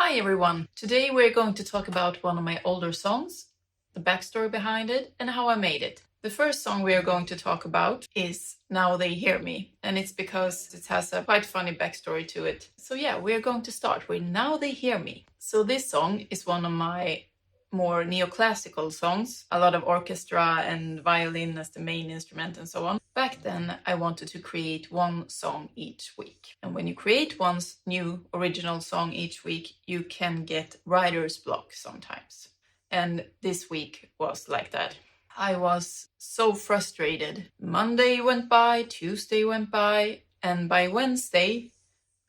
Hi everyone! Today we're going to talk about one of my older songs, the backstory behind it, and how I made it. The first song we are going to talk about is Now They Hear Me, and it's because it has a quite funny backstory to it. So yeah, we're going to start with Now They Hear Me. So this song is one of my more neoclassical songs, a lot of orchestra and violin as the main instrument and so on. Back then I wanted to create one song each week. And when you create one new original song each week, you can get writer's block sometimes. And this week was like that. I was so frustrated. Monday went by, Tuesday went by, and by Wednesday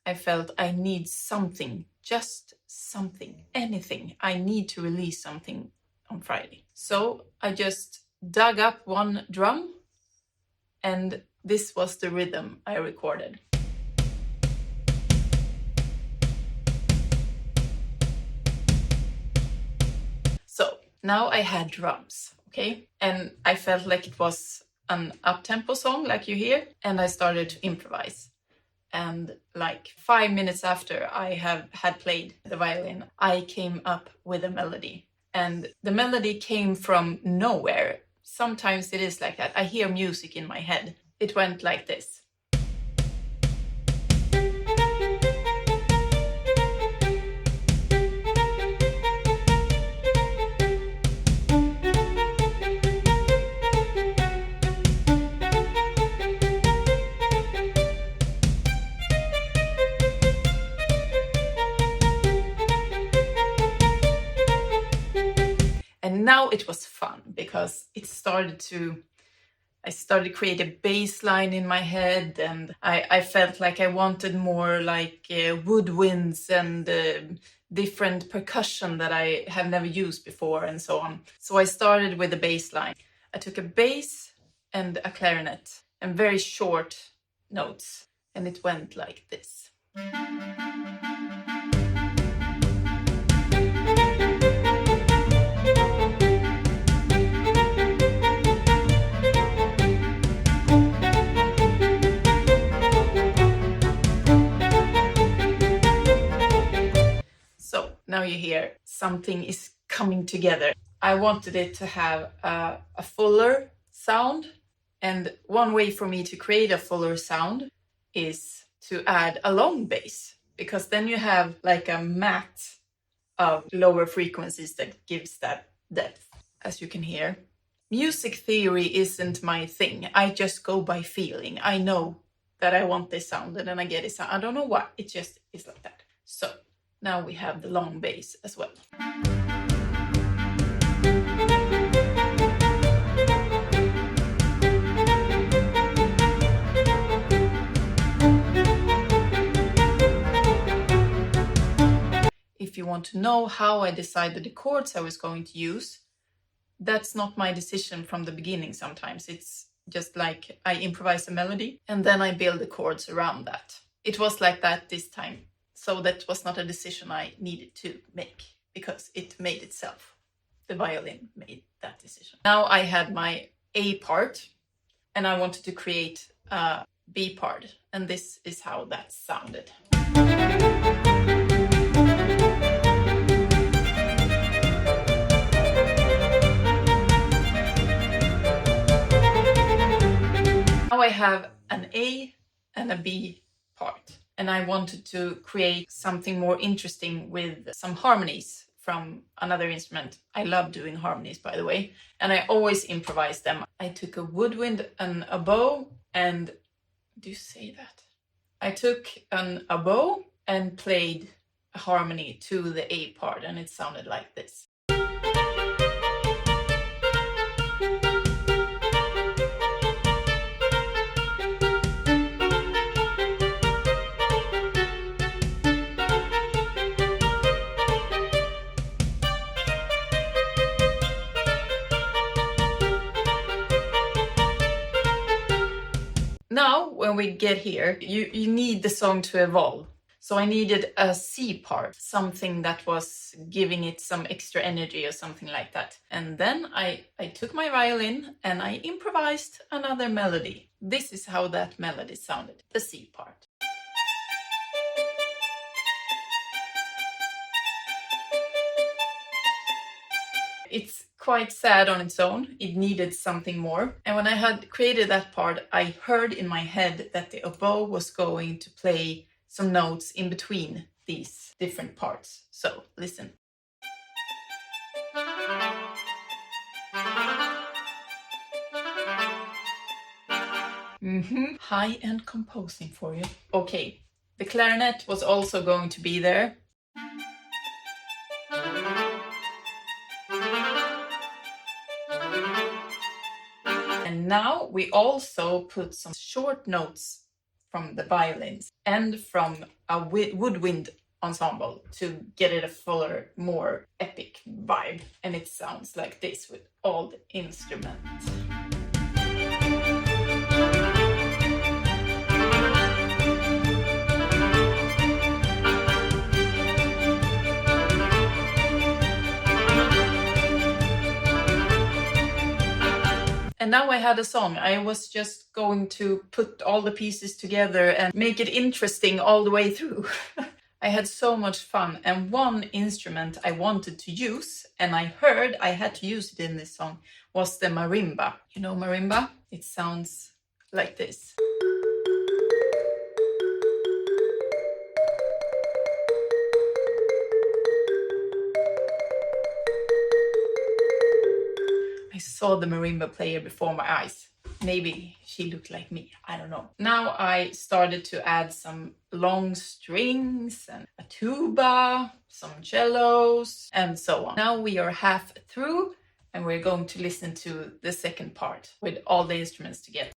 I felt I need something, just something, anything. I need to release something on Friday. So I just dug up one drum, and this was the rhythm I recorded. So now I had drums, okay? And I felt like it was an up-tempo song like you hear, and I started to improvise. And like 5 minutes after I had played the violin, I came up with a melody. And the melody came from nowhere. Sometimes it is like that. I hear music in my head. It went like this. And now it was fun because I started to create a bass line in my head, and I felt like I wanted more like woodwinds and different percussion that I have never used before and so on. So I started with a bass line. I took a bass and a clarinet and very short notes, and it went like this. Now you hear something is coming together. I wanted it to have a fuller sound, and one way for me to create a fuller sound is to add a long bass, because then you have like a mat of lower frequencies that gives that depth, as you can hear. Music theory isn't my thing. I just go by feeling. I know that I want this sound, and then I get it. I don't know why, it just is like that. So now we have the long bass as well. If you want to know how I decided the chords I was going to use, that's not my decision from the beginning sometimes. It's just like I improvise a melody and then I build the chords around that. It was like that this time. So that was not a decision I needed to make, because it made itself. The violin made that decision. Now I had my A part and I wanted to create a B part, and this is how that sounded. Now I have an A and a B part. And I wanted to create something more interesting with some harmonies from another instrument. I love doing harmonies, by the way, and I always improvise them. I took a woodwind and a bow, and do you say that? I took an oboe and played a harmony to the A part, and it sounded like this. Now, when we get here, you need the song to evolve. So I needed a C part, something that was giving it some extra energy or something like that. And then I took my violin and I improvised another melody. This is how that melody sounded, the C part. It's quite sad on its own. It needed something more. And when I had created that part, I heard in my head that the oboe was going to play some notes in between these different parts. So listen. High-end composing for you. Okay, the clarinet was also going to be there. And now we also put some short notes from the violins and from a woodwind ensemble to get it a fuller, more epic vibe. And it sounds like this with all the instruments. And now I had a song. I was just going to put all the pieces together and make it interesting all the way through. I had so much fun, and one instrument I wanted to use, and I heard I had to use it in this song, was the marimba. You know marimba? It sounds like this. I saw the marimba player before my eyes. Maybe she looked like me, I don't know. Now I started to add some long strings and a tuba, some cellos, and so on. Now we are half through and we're going to listen to the second part with all the instruments together.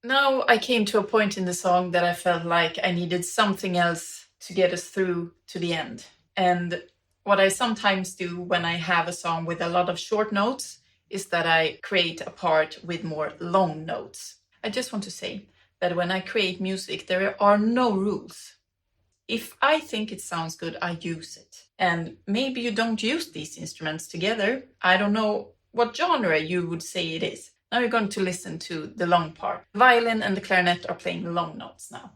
Now I came to a point in the song that I felt like I needed something else to get us through to the end. And what I sometimes do when I have a song with a lot of short notes is that I create a part with more long notes. I just want to say that when I create music, there are no rules. If I think it sounds good, I use it. And maybe you don't use these instruments together. I don't know what genre you would say it is. Now you're going to listen to the long part. The violin and the clarinet are playing long notes now.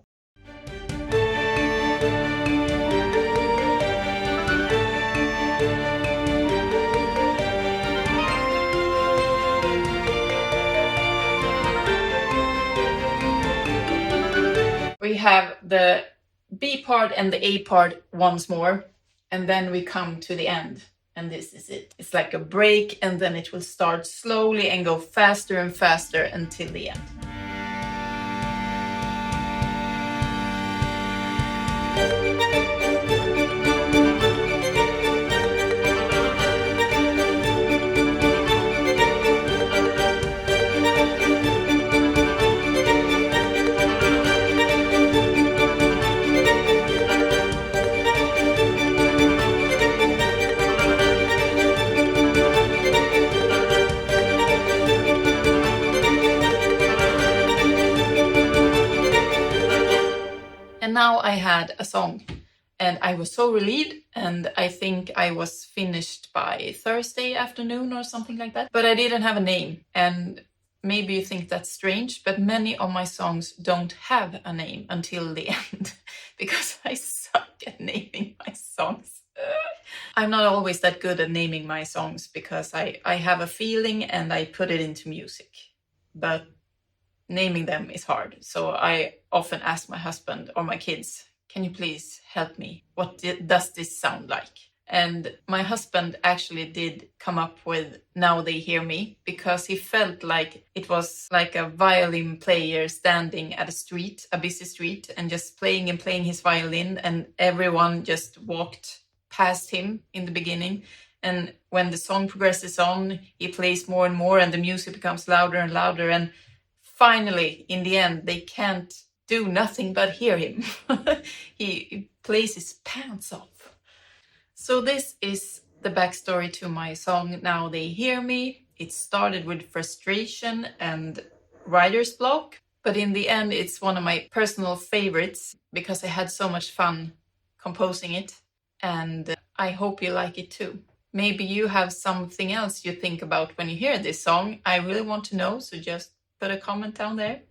We have the B part and the A part once more, and then we come to the end. And this is it. It's like a break, and then it will start slowly and go faster and faster until the end. And now I had a song, and I was so relieved, and I think I was finished by Thursday afternoon or something like that. But I didn't have a name, and maybe you think that's strange, but many of my songs don't have a name until the end, because I suck at naming my songs. I'm not always that good at naming my songs, because I have a feeling and I put it into music. But naming them is hard, so I often ask my husband or my kids, can you please help me? What does this sound like? And my husband actually did come up with Now They Hear Me, because he felt like it was like a violin player standing at a busy street, and just playing and playing his violin, and everyone just walked past him in the beginning. And when the song progresses on, he plays more and more, and the music becomes louder and louder, and finally, in the end, they can't do nothing but hear him. He plays his pants off. So this is the backstory to my song, Now They Hear Me. It started with frustration and writer's block, but in the end it's one of my personal favorites because I had so much fun composing it, and I hope you like it too. Maybe you have something else you think about when you hear this song. I really want to know, so just put a comment down there.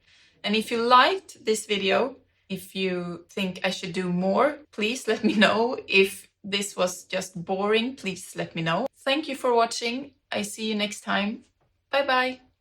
And if you liked this video, if you think I should do more, please let me know. If this was just boring, please let me know. Thank you for watching. I see you next time. Bye bye.